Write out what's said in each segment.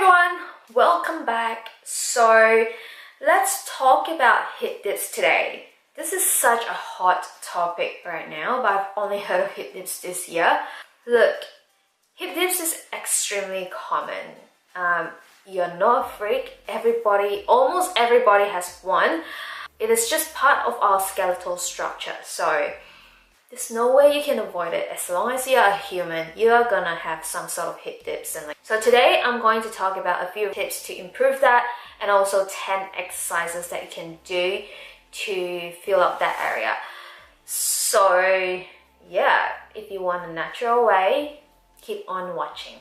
everyone, welcome back. So let's talk about hip dips today. This is such a hot topic right now, but I've only heard of hip dips this year. Look, hip dips is extremely common. You're not a freak. Almost everybody has one. It is just part of our skeletal structure. So there's no way you can avoid it. As long as you're a human, you're gonna have some sort of hip dips. So today I'm going to talk about a few tips to improve that, and also 10 exercises that you can do to fill up that area. So yeah, if you want a natural way, keep on watching.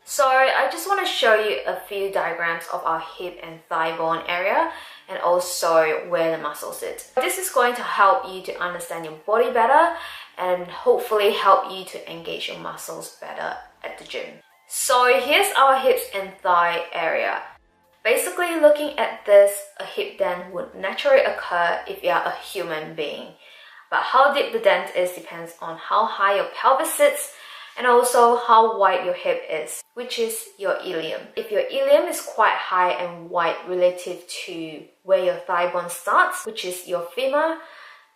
So I just want to show you a few diagrams of our hip and thigh bone area, and also where the muscles sit. This is going to help you to understand your body better and hopefully help you to engage your muscles better at the gym. So here's our hips and thigh area. Basically, looking at this, a hip dent would naturally occur if you are a human being. But how deep the dent is depends on how high your pelvis sits and also how wide your hip is, which is your ilium. If your ilium is quite high and wide relative to where your thigh bone starts, which is your femur,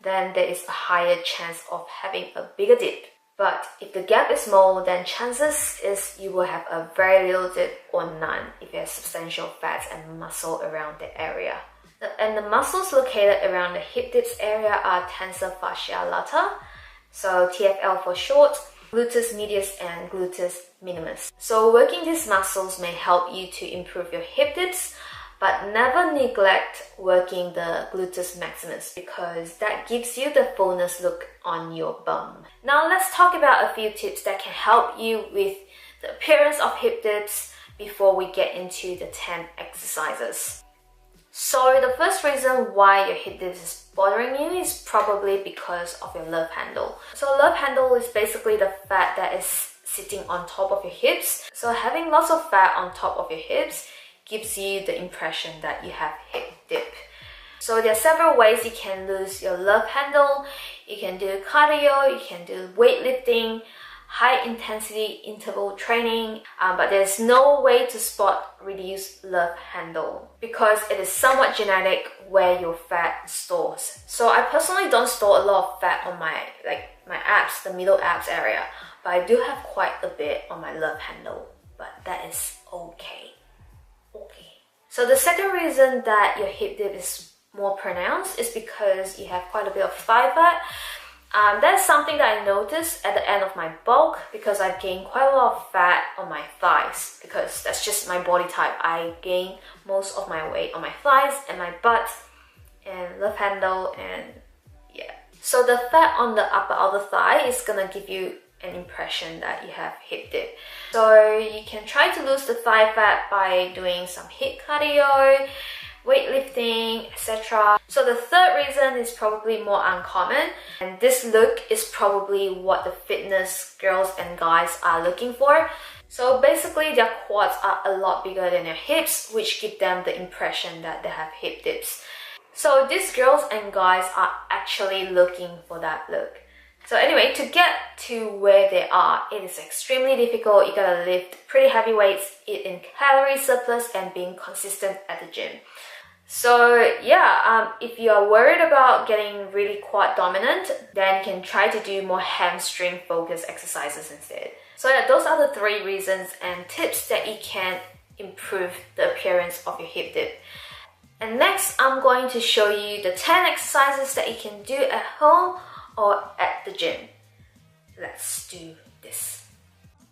then there is a higher chance of having a bigger dip. But if the gap is small, then chances is you will have a very little dip or none if you have substantial fat and muscle around the area. And the muscles located around the hip dips area are tensor fascia lata, so TFL for short, gluteus medius and gluteus minimus. So working these muscles may help you to improve your hip dips, but never neglect working the gluteus maximus because that gives you the fullness look on your bum. Now let's talk about a few tips that can help you with the appearance of hip dips before we get into the 10 exercises. So the first reason why your hip dips is bothering you is probably because of your love handle. So love handle is basically the fat that is sitting on top of your hips. So having lots of fat on top of your hips gives you the impression that you have hip dip. So there are several ways you can lose your love handle. You can do cardio, you can do weightlifting, high intensity interval training, but there's no way to spot reduced love handle because it is somewhat genetic where your fat stores. So I personally don't store a lot of fat on my abs, the middle abs area, but I do have quite a bit on my love handle, but that is okay. So the second reason that your hip dip is more pronounced is because you have quite a bit of thigh fat. That's something that I noticed at the end of my bulk because I gained quite a lot of fat on my thighs because that's just my body type. I gain most of my weight on my thighs and my butt and love handle, and yeah. So the fat on the upper outer thigh is gonna give you an impression that you have hip dip. So you can try to lose the thigh fat by doing some hip cardio, weightlifting, etc. So the third reason is probably more uncommon, and this look is probably what the fitness girls and guys are looking for. So basically their quads are a lot bigger than their hips, which give them the impression that they have hip dips. So these girls and guys are actually looking for that look. So anyway, to get to where they are, it is extremely difficult. You gotta lift pretty heavy weights, eat in calorie surplus, and being consistent at the gym. So yeah, if you are worried about getting really quad dominant, then you can try to do more hamstring focused exercises instead. So yeah, those are the 3 reasons and tips that you can improve the appearance of your hip dip. And next, I'm going to show you the 10 exercises that you can do at home or at the gym. Let's do this.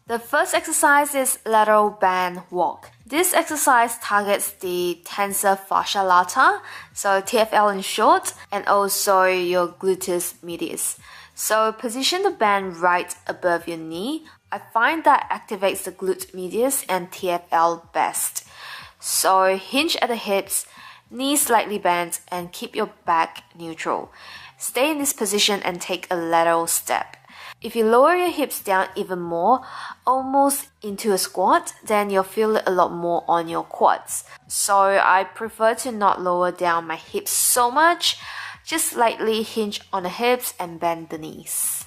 The first exercise is lateral band walk. This exercise targets the tensor fascia lata, so TFL in short, and also your gluteus medius. So position the band right above your knee. I find that activates the glute medius and TFL best. So hinge at the hips, knees slightly bent, and keep your back neutral. Stay in this position and take a lateral step. If you lower your hips down even more, almost into a squat, then you'll feel it a lot more on your quads. So I prefer to not lower down my hips so much, just slightly hinge on the hips and bend the knees.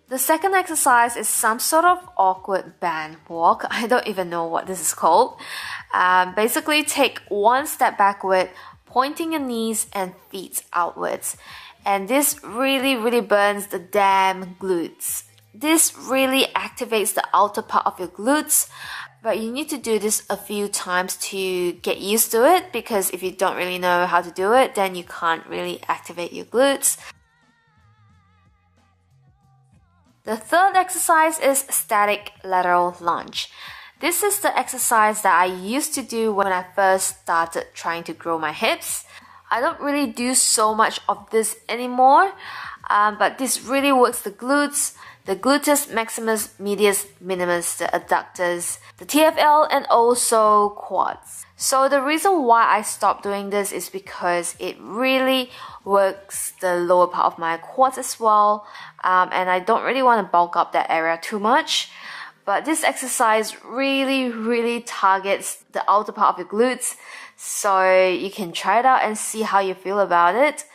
The second exercise is some sort of awkward band walk. I don't even know what this is called. Basically, take one step backward, pointing your knees and feet outwards. And this really burns the damn glutes. This really activates the outer part of your glutes, but you need to do this a few times to get used to it, because if you don't really know how to do it, then you can't really activate your glutes. The third exercise is static lateral lunge. This is the exercise that I used to do when I first started trying to grow my hips. I don't really do so much of this anymore, but this really works the glutes, the gluteus maximus, medius minimus, the adductors, the TFL, and also quads. So the reason why I stopped doing this is because it really works the lower part of my quads as well, and I don't really want to bulk up that area too much. But this exercise really targets the outer part of your glutes, so you can try it out and see how you feel about it.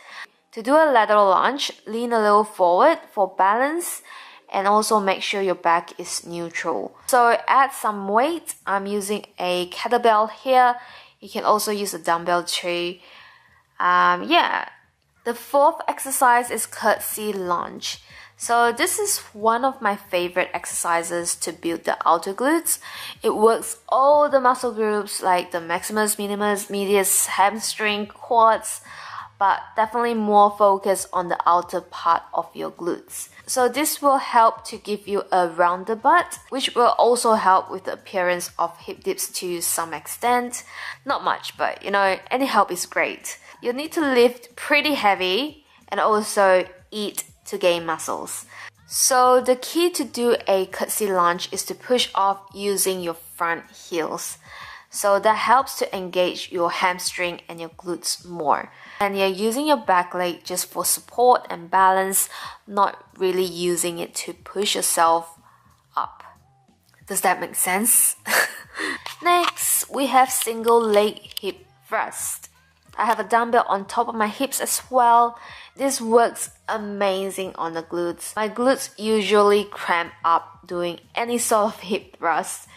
To do a lateral lunge, lean a little forward for balance, and also make sure your back is neutral. So add some weight. I'm using a kettlebell here. You can also use a dumbbell too. The fourth exercise is curtsy lunge. So this is one of my favorite exercises to build the outer glutes. It works all the muscle groups like the maximus, minimus, medius, hamstring, quads, but definitely more focus on the outer part of your glutes. So this will help to give you a rounder butt, which will also help with the appearance of hip dips to some extent. Not much, but any help is great. You'll need to lift pretty heavy and also eat to gain muscles. So the key to do a curtsy lunge is to push off using your front heels. So that helps to engage your hamstring and your glutes more. And you're using your back leg just for support and balance, not really using it to push yourself up. Does that make sense? Next, we have single leg hip thrust. I have a dumbbell on top of my hips as well. This works amazing on the glutes. My glutes usually cramp up doing any sort of hip thrust.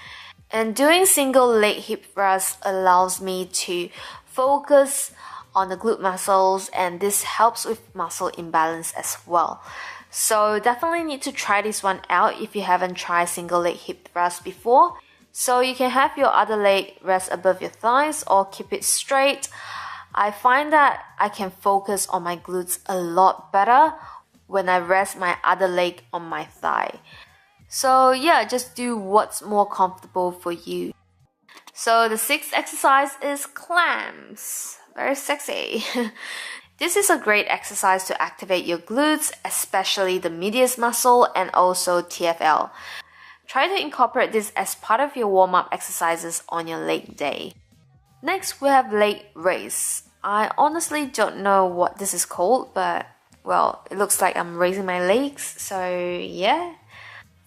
And doing single leg hip thrust allows me to focus on the glute muscles, and this helps with muscle imbalance as well. So definitely need to try this one out if you haven't tried single leg hip thrust before. So you can have your other leg rest above your thighs or keep it straight. I find that I can focus on my glutes a lot better when I rest my other leg on my thigh. So yeah, just do what's more comfortable for you. So the sixth exercise is clams. Very sexy. This is a great exercise to activate your glutes, especially the medius muscle and also TFL. Try to incorporate this as part of your warm-up exercises on your leg day. Next, we have leg raise. I honestly don't know what this is called, but well, it looks like I'm raising my legs, so yeah.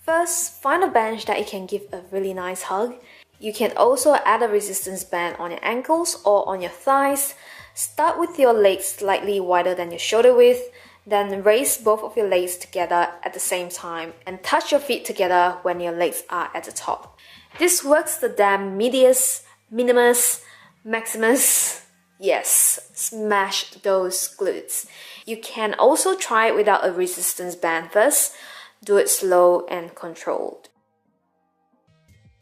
First, find a bench that you can give a really nice hug. You can also add a resistance band on your ankles or on your thighs. Start with your legs slightly wider than your shoulder width, then raise both of your legs together at the same time and touch your feet together when your legs are at the top. This works the damn medius, minimus, maximus. Yes, smash those glutes. You can also try it without a resistance band first. Do it slow and controlled.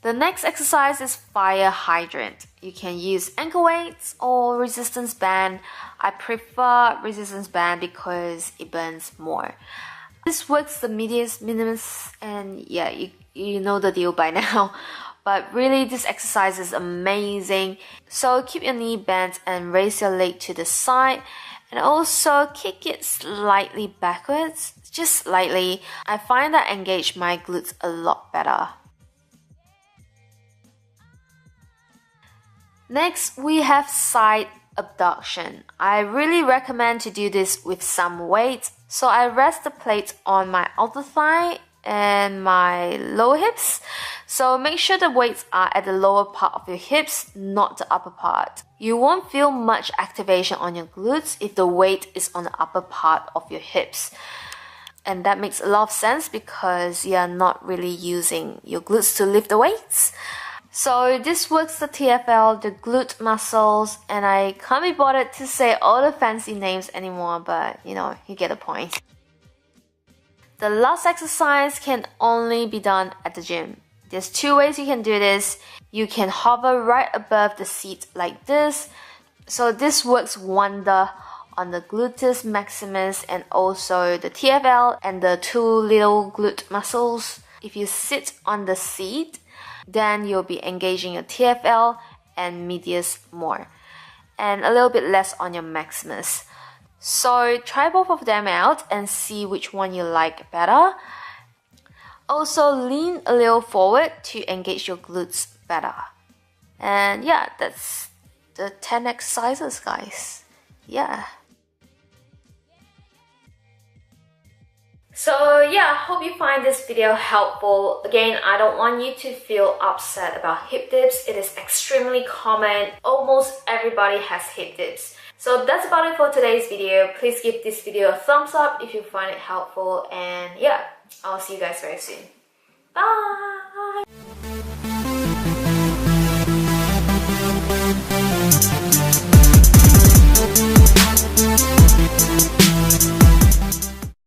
The next exercise is fire hydrant. You can use ankle weights or resistance band. I prefer resistance band because it burns more. This works the medius, minimus, and yeah, you know the deal by now. But really, this exercise is amazing. So keep your knee bent and raise your leg to the side. And also kick it slightly backwards, just slightly. I find that engage my glutes a lot better. Next, we have side abduction. I really recommend to do this with some weight. So I rest the plate on my outer thigh and my lower hips. So make sure the weights are at the lower part of your hips, not the upper part. You won't feel much activation on your glutes if the weight is on the upper part of your hips. And that makes a lot of sense because you're not really using your glutes to lift the weights. So this works the TFL, the glute muscles, and I can't be bothered to say all the fancy names anymore, but you know, you get the point. The last exercise can only be done at the gym. There's two ways you can do this. You can hover right above the seat like this. So this works wonder on the gluteus maximus and also the TFL and the two little glute muscles. If you sit on the seat, then you'll be engaging your TFL and medius more, and a little bit less on your maximus. So try both of them out and see which one you like better. Also lean a little forward to engage your glutes better. And yeah, that's the 10 exercises, guys. Yeah. So yeah, I hope you find this video helpful. Again, I don't want you to feel upset about hip dips. It is extremely common. Almost everybody has hip dips. So that's about it for today's video. Please give this video a thumbs up if you find it helpful. And yeah, I'll see you guys very soon. Bye!